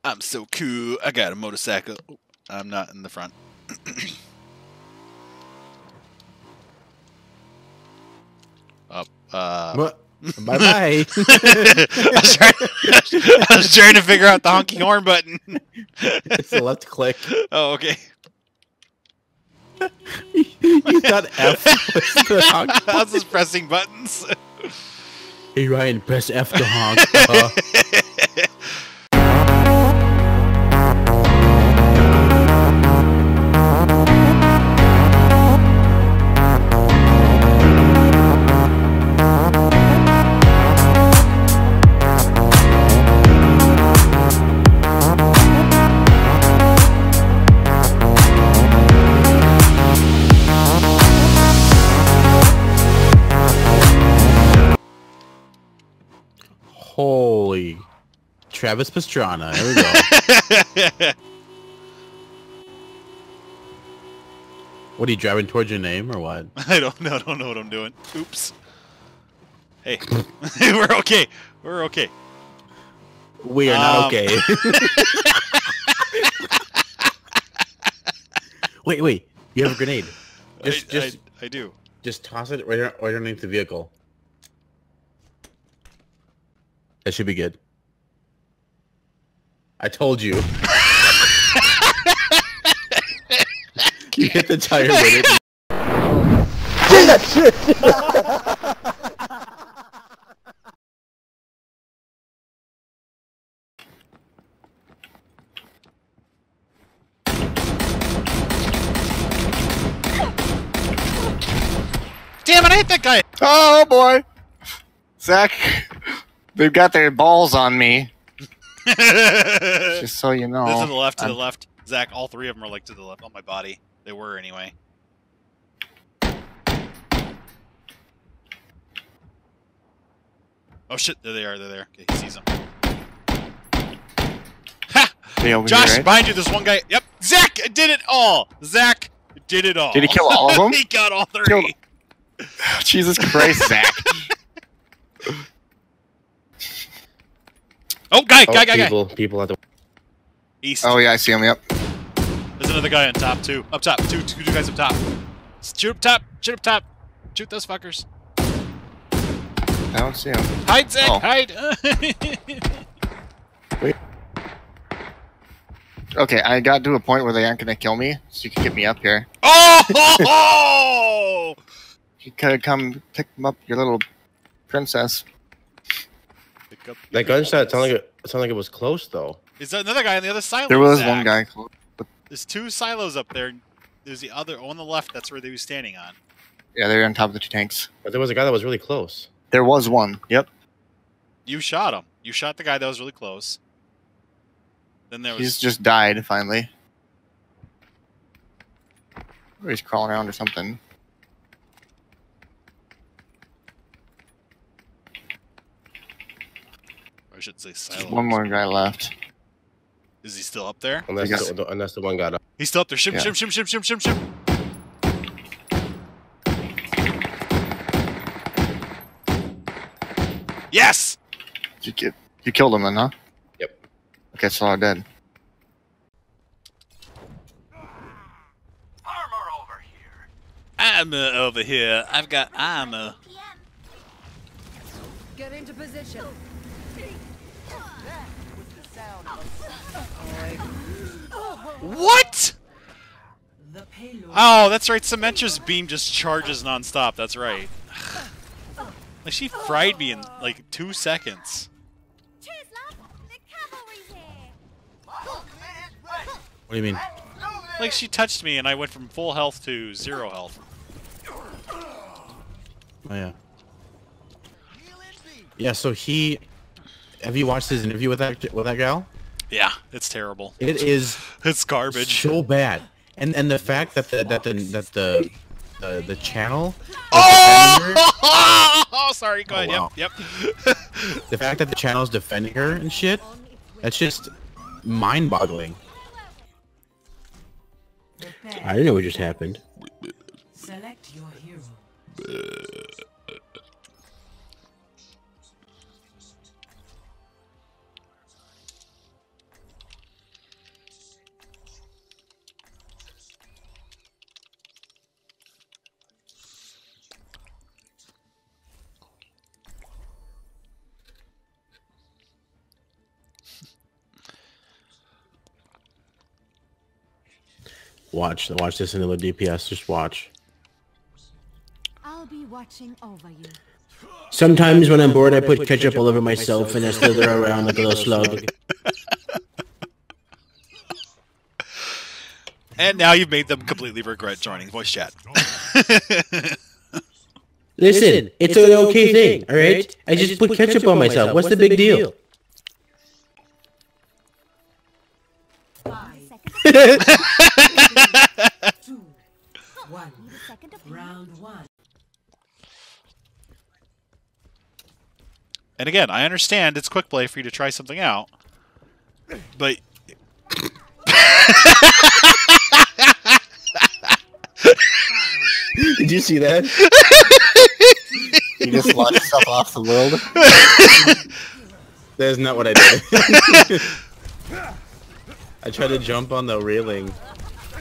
I'm so cool. I got a motorcycle. I'm not in the front. What? Bye bye. I was trying to figure out the honky horn button. It's the left click. Oh, okay. You thought F was the honk. I was just pressing buttons. Hey Ryan, press F to honk. Holy Travis Pastrana. There we go. What are you driving towards your name or what? I don't know what I'm doing. Oops. Hey. We're okay. We're okay. We are not okay. Wait. You have a grenade. I do. Just toss it right underneath the vehicle. That should be good. I told you. You hit the tire with it. Get that shit! Damn it, I hit that guy! Oh boy! Zach, they've got their balls on me. Just so you know. This to the left, to the left. Zach, all three of them are like to the left on my body. They were anyway. Oh shit, there they are, they're there. Okay, he sees them. Ha! Josh, here, right? behind you, there's one guy. Yep, Zach did it all! Zach did it all. Did he kill all of them? He got all three. Jesus Christ, Zach. Oh, guy! People at the East. Oh yeah, I see him, yep. There's another guy on top, too. Up top. Two guys up top. Shoot up top. Shoot up top. Shoot those fuckers. I don't see him. Hide, Zach! Oh. Hide! Wait. Okay, I got to a point where they aren't gonna kill me, so you can get me up here. Oh! You could come pick up your little princess. That gunshot sounded like it was close though. Is there another guy on the other silo? There was Zach? one guy. There's two silos up there. There's the other on the left. That's where they were standing on. Yeah, they're on top of the two tanks. But there was a guy that was really close. There was one. Yep. You shot him. You shot the guy that was really close. Then there was. He's just died finally. Or he's crawling around or something. Or I should say Just silo. one more guy left. Is he still up there? Unless the one got up. He's still up there. Shim, Yeah. shim, shim, shim, shim, shim, shim. Yes! You killed him then, huh? Yep. Okay, so all dead. Armor over here. I've got armor. Get into position. What? Oh, that's right. Cementra's beam just charges nonstop. That's right. Like she fried me in like 2 seconds. What do you mean? Like she touched me and I went from full health to 0 health. Oh yeah. Yeah. So he. Have you watched his interview with that gal? Yeah, it's terrible. It is. It's garbage. So bad. And the fact that the channel. Oh, sorry. Go ahead. Oh, wow. Yep. The fact that the channel's defending her and shit. That's just mind-boggling. I didn't know what just happened. Select your hero. Watch this in the DPS. Just watch. I'll be watching over you. Sometimes when I'm bored, I put ketchup all over myself and I slither around like a little slug. And now you've made them completely regret joining voice chat. Listen, it's an okay thing, alright? I just put ketchup on myself. What's the big deal? 5, 2, 1. Round 1. And again, I understand it's quick play for you to try something out, but Did you see that? You just locked yourself off the world. That's not what I did. I tried to jump on the railing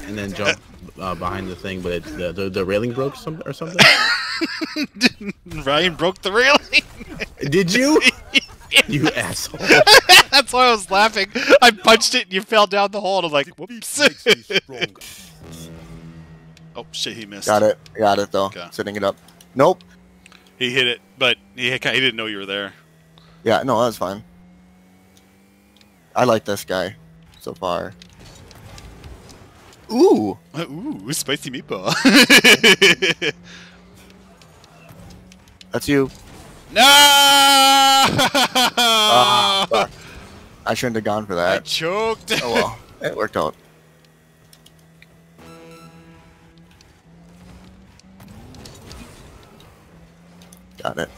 and then jump behind the thing, but the railing broke or something. Ryan broke the railing. Did you? You asshole. That's why I was laughing. I punched it and you fell down the hole and I'm like, whoops. Oh shit, he missed. Got it though. Okay. Setting it up. Nope. He hit it, but he didn't know you were there. Yeah, no, that's fine. I like this guy so far. Ooh. Ooh, spicy meatball. That's you. No! Fuck. I shouldn't have gone for I that. choked. Oh well, it worked out. Got it.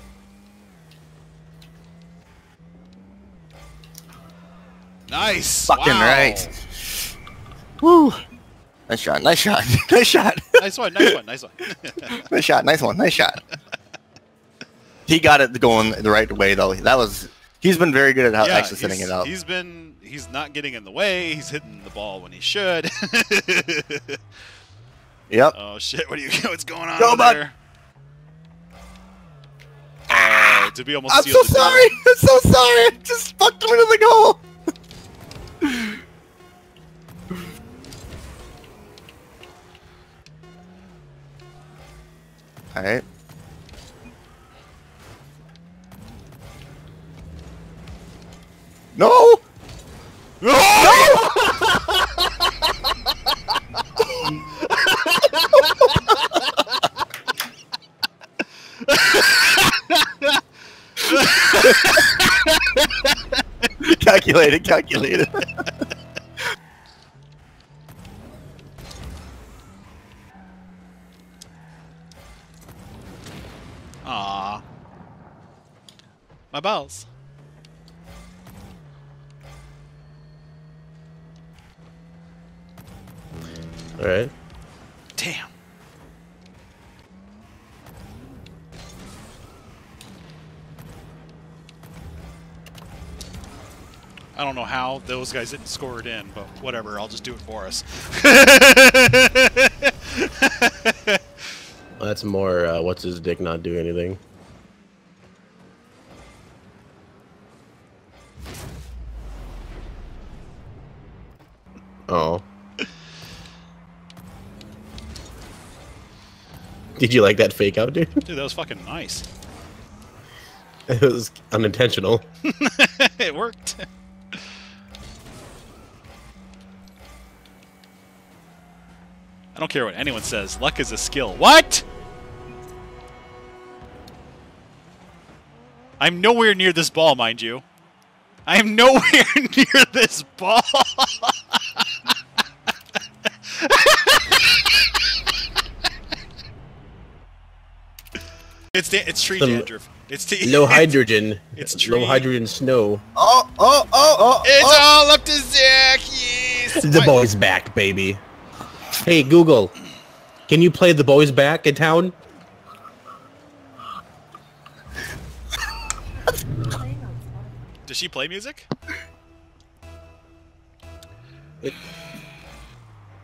Nice. Fucking wow. right. Woo. Nice shot. Nice shot. Nice shot. Nice one. Nice one. Nice one. Nice shot. Nice one. Nice shot. He got it going the right way though. That was. He's been very good at actually setting it up. He's not getting in the way. He's hitting the ball when he should. Yep. Oh shit! What's going on Go, over bud. there? Did we almost I'm steal so the deal? sorry. I'm so sorry. I just fucked him into the goal. All right. No. Calculated. Calculated. Aw. My balls. Alright. Damn. I don't know how those guys didn't score it in, but whatever, I'll just do it for us. Well, that's more, what's his dick not do anything. Oh. Did you like that fake out, dude? Dude, that was fucking nice. It was unintentional. It worked. I don't care what anyone says. Luck is a skill. What? I'm nowhere near this ball, mind you. I am nowhere near this ball. It's tree dandruff. It's Low hydrogen. It's tree. Low hydrogen snow. It's all up to Zach. Yes. The boy's back, baby. Hey, Google. Can you play The Boys Back in town? Does she play music?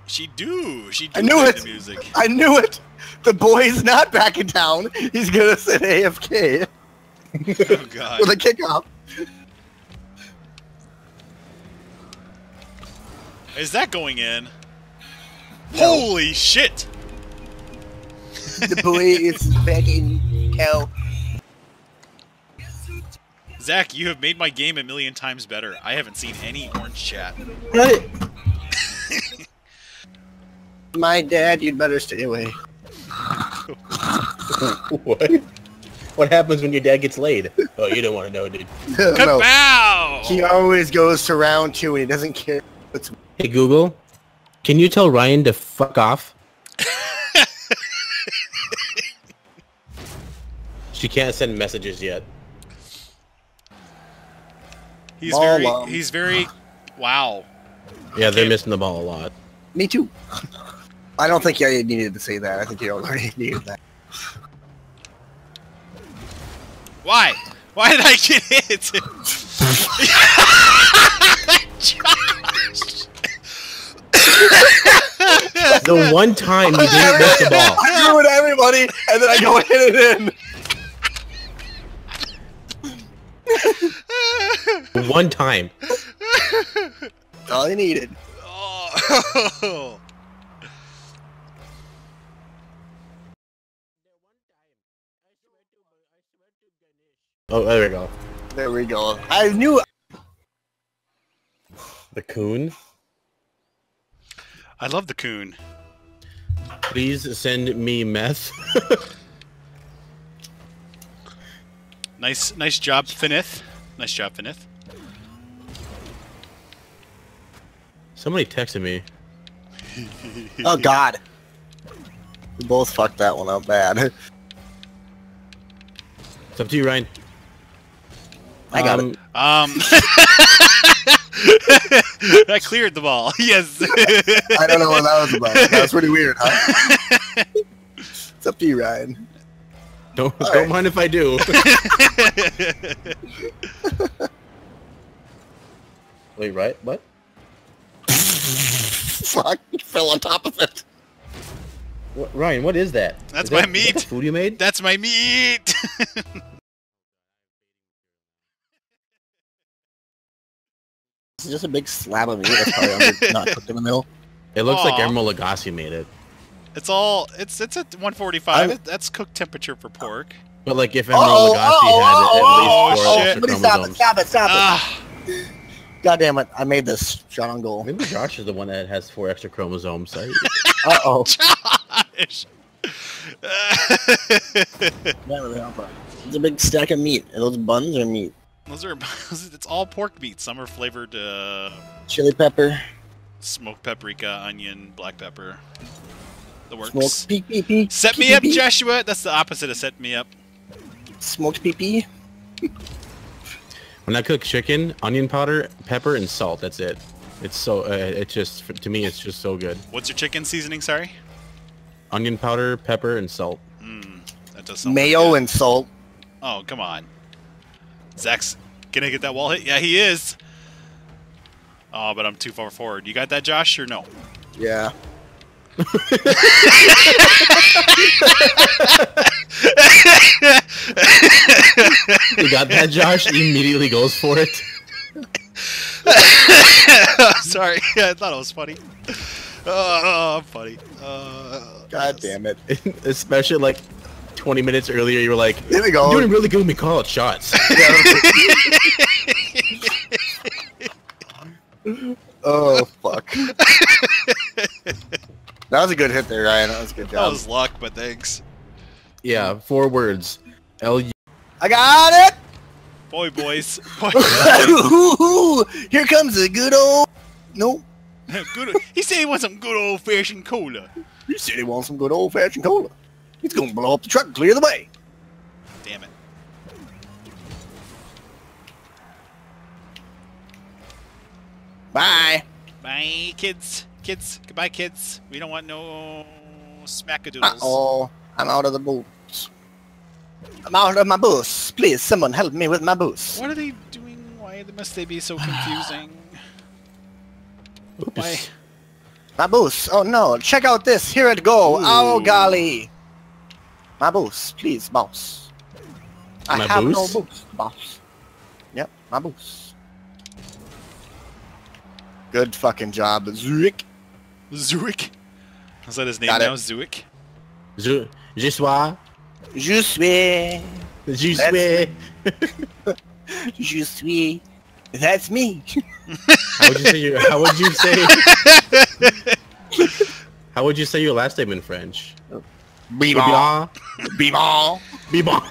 She do. I knew play it. The music. I knew it. The boy's not back in town. He's gonna sit AFK Oh god. with a kickoff. Is that going in? Holy shit! The boy is back in hell. Zach, you have made my game 1,000,000 times better. I haven't seen any orange chat. What? My dad, you'd better stay away. What? What happens when your dad gets laid? Oh, you don't want to know, dude. No. Kapow! He always goes to round 2 and he doesn't care. Hey, Google, can you tell Ryan to fuck off? She can't send messages yet. He's very, wow. Yeah, they're missing the ball a lot. Me too. I don't think you needed to say that. I think you already needed that. Why? Why did I get hit? Josh! The one time you didn't miss the ball. I ruin everybody, and then I go hit it in. One time. That's all I needed. Oh. Oh, there we go. There we go. I knew. The coon. I love the coon. Please send me meth. Nice job, Finith. Nice job, Finith. Somebody texted me. Oh God. We both fucked that one up bad. It's up to you, Ryan. I got it. I cleared the ball. Yes. I don't know what that was about. That was pretty weird, huh? It's up to you, Ryan. Don't mind if I do. Wait, right? What? Fuck, you fell on top of it. What, Ryan, what is that? That's Is my that meat. food you made? That's my meat. This is just a big slab of meat that's probably not cooked in the middle. It looks like Aw. Emerald Lagasse made it. It's at 145. That's cooked temperature for pork. But like if Emerald Lagasse had at least 4 shit. extra Somebody chromosomes. stop it. Ah, God damn it, I made this shot on goal. Maybe Josh is the one that has 4 extra chromosomes. Uh-oh. Josh. It's a big stack of meat. And those buns are meat. Those are. It's all pork meat. Some are flavored Chili pepper. smoked paprika, onion, black pepper. The works. Smoked pee-pee. Set me up, Joshua. That's the opposite of set me up. Smoked pee-pee. When I cook chicken, onion powder, pepper, and salt. That's it. It's so. It's just to me, it's just so good. What's your chicken seasoning? Sorry. Onion powder, pepper, and salt. That does sound Mayo good. and salt. Oh, come on. Zach's gonna get that wall hit. Yeah, he is. Oh, but I'm too far forward. You got that, Josh, or no? Yeah. You got that, Josh? He immediately goes for it. Sorry, I thought it was funny. Oh, I'm funny. God damn it. Especially like 20 minutes earlier, you were like, Here we go. "You're doing really good when we call it shots." Oh, fuck. That was a good hit there, Ryan. That was a good That job. was luck, but thanks. Yeah, 4 words. L-U. I got it! Boy, boys. Here comes a good old... No. Good. He said he wants some good old-fashioned cola. He said he wants some good old-fashioned cola. He's gonna blow up the truck and clear the way. Damn it. Bye. Bye, kids. Kids. Goodbye, kids. We don't want no smackadoodles. Uh-oh. I'm out of the boots. I'm out of my boots. Please, someone help me with my boots. What are they doing? Why must they be so confusing? Why? Oops. My boots. Oh no. Check out this. Here it go. Ooh. Oh golly. My boots. Please, boss. I My have boots? no boots, boss. Yep, my boots. Good fucking job, Zurich. Zurich. Is that his name Got it. now, Zuik? Je suis. Je suis. Je That's suis. Je suis. That's me. How would you say your? How would you say? How would you say your last name in French? Bimon. Bimon. Bibon.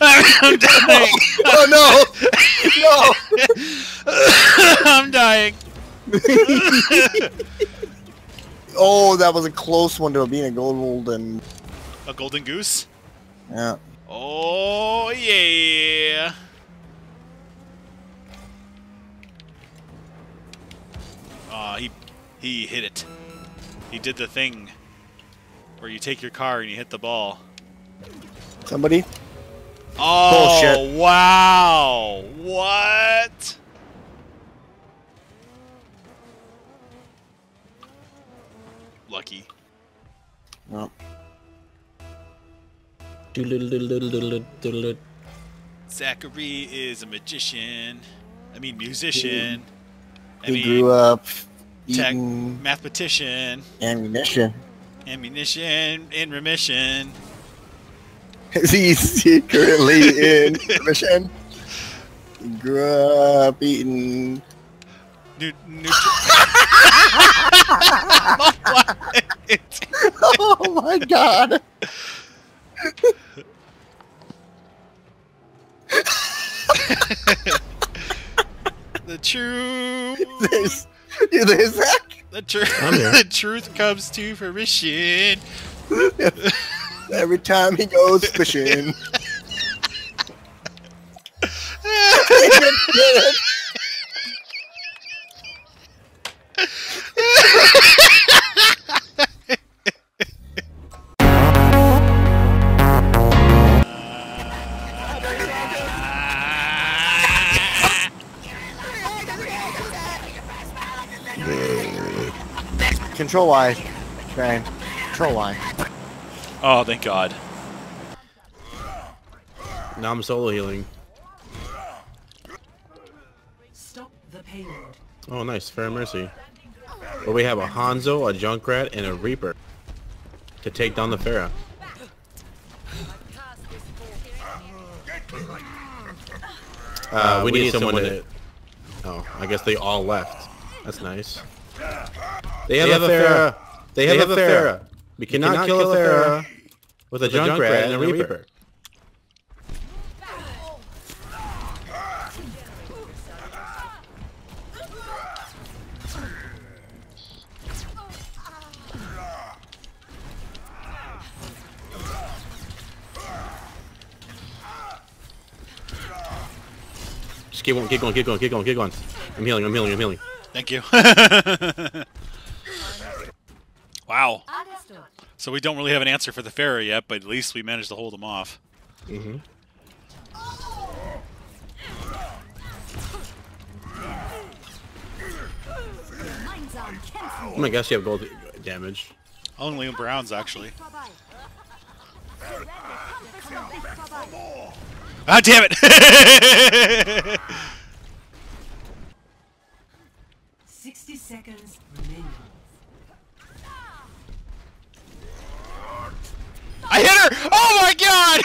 I'm dying. Oh no! No! I'm dying. Oh, that was a close one to being a golden. A golden goose? Yeah. Oh yeah. Aw, he hit it. He did the thing where you take your car and you hit the ball. Somebody? Oh, Bullshit. wow. What? Lucky. No. Zachary is a magician. I mean musician. I He mean grew up tech eating mathematician. ammunition. Ammunition in remission. He's secretly in remission. He grew up eating. Oh my god! The truth. You there, Zach? The truth. I'm here. The truth comes to fruition. Every time he goes fishing. Control Y. Okay. Control Y. Oh, thank God. Now I'm solo healing. Stop the payload. Oh, nice. Fair Mercy. But we have a Hanzo, a Junkrat, and a Reaper to take down the Pharah. We need someone to... Oh, I guess they all left. That's nice. They have a Pharah. They have a Pharah. We cannot kill a Pharah with a Junkrat and a Reaper. Just keep going, keep going, keep going, keep going, keep going. I'm healing, I'm healing, I'm healing. Thank you. Wow. So we don't really have an answer for the Pharah yet, but at least we managed to hold them off. Mm-hmm. Oh my gosh, you have gold damage. Only Browns, actually. Ah, damn it! 60 seconds remaining. I hit her! Oh my God!